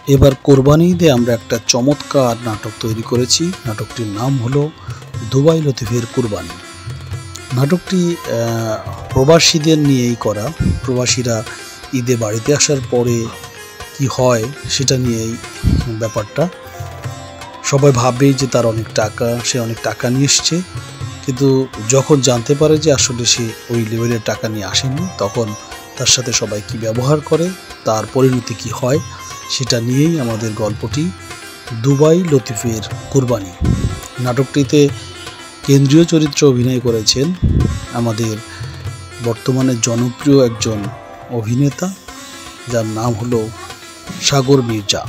এবার কোরবানি ঈদে আমরা একটা চমৎকার নাটক তৈরি করেছি। নাটকটির নাম হলো দুবাই লতিফের কোরবানি। নাটকটি প্রবাসীদের নিয়েই করা। প্রবাসীরা ঈদে বাড়িতে আসার পরে কি হয় সেটা নিয়েই ব্যাপারটা। সবাই ভাবে যে তার অনেক টাকা, সে অনেক টাকা নিয়ে এসছে, কিন্তু যখন জানতে পারে যে আসলে সে ওই লেভেলের টাকা নিয়ে আসেনি, তখন তার সাথে সবাই কি ব্যবহার করে, তার পরিণতি কি হয়, সেটা নিয়েই আমাদের গল্পটি দুবাই লতিফের কোরবানি। নাটকটিতে কেন্দ্রীয় চরিত্রে অভিনয় করেছেন আমাদের বর্তমানে জনপ্রিয় একজন অভিনেতা, যার নাম হলো সাগর মির্জা,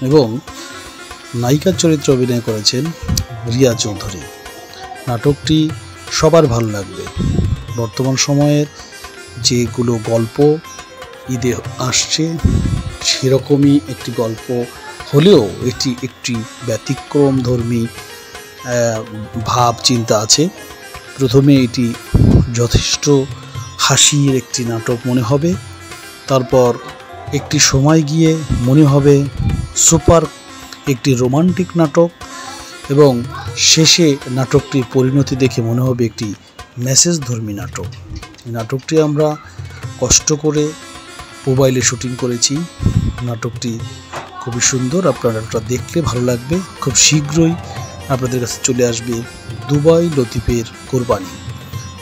এবং নায়িকার চরিত্রে অভিনয় করেছেন রিয়া চৌধুরী। নাটকটি সবার ভালো লাগবে। বর্তমান সময়ের যেগুলো গল্প ঈদে আসছে সেরকমই একটি গল্প হলেও এটি একটি ব্যতিক্রমধর্মী ভাব চিন্তা আছে। প্রথমে এটি যথেষ্ট হাসির একটি নাটক মনে হবে, তারপর একটি সময় গিয়ে মনে হবে সুপার একটি রোমান্টিক নাটক, এবং শেষে নাটকটির পরিণতি দেখে মনে হবে একটি মেসেজধর্মী নাটক। এই নাটকটি আমরা কষ্ট করে মোবাইলে শুটিং করেছি। নাটকটি খুবই সুন্দর, আপনারা এটা দেখলে ভালো লাগবে। খুব শীঘ্রই আপনাদের কাছে চলে আসবে দুবাই লতিফের কোরবানি।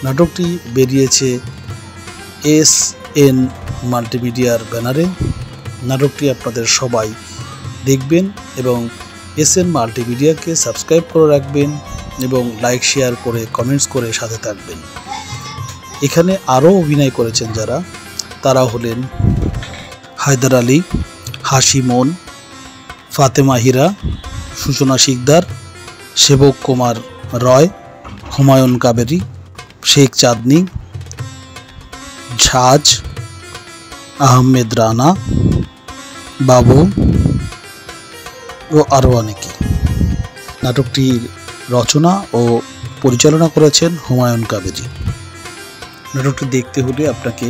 নাটকটি বেরিয়েছে SN মাল্টিমিডিয়ার ব্যানারে। নাটকটি আপনাদের সবাই দেখবেন এবং SN মাল্টিমিডিয়াকে সাবস্ক্রাইব করে রাখবেন এবং লাইক শেয়ার করে কমেন্টস করে সাথে থাকবেন। এখানে আরও অভিনয় করেছেন যারা, তারা হলেন হায়দার আলী, হাসিমন, ফাতেমা হীরা, সূচনা শিকদার, সেবক কুমার রয়, হুমায়ুন কাবেরী, শেখ চাঁদনী, ঝাজ, আহমেদ রানা, বাবু ও আরও অনেকে। নাটকটির রচনা ও পরিচালনা করেছেন হুমায়ুন কাবেরী। নাটকটি দেখতে হলে আপনাকে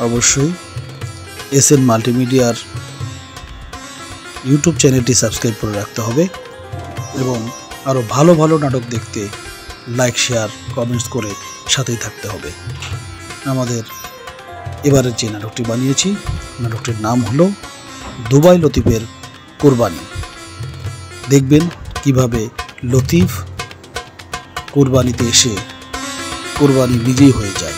অবশ্যই SN মাল্টিমিডিয়ার ইউটিউব চ্যানেলটি সাবস্ক্রাইব করে রাখতে হবে এবং আরও ভালো ভালো নাটক দেখতে লাইক শেয়ার কমেন্টস করে সাথেই থাকতে হবে। আমাদের এবারের যে নাটকটি বানিয়েছি, নাটকটির নাম হলো দুবাই লতিফের কোরবানি। দেখবেন কিভাবে লতিফ কোরবানিতে এসে কোরবানি নিজেই হয়ে যায়।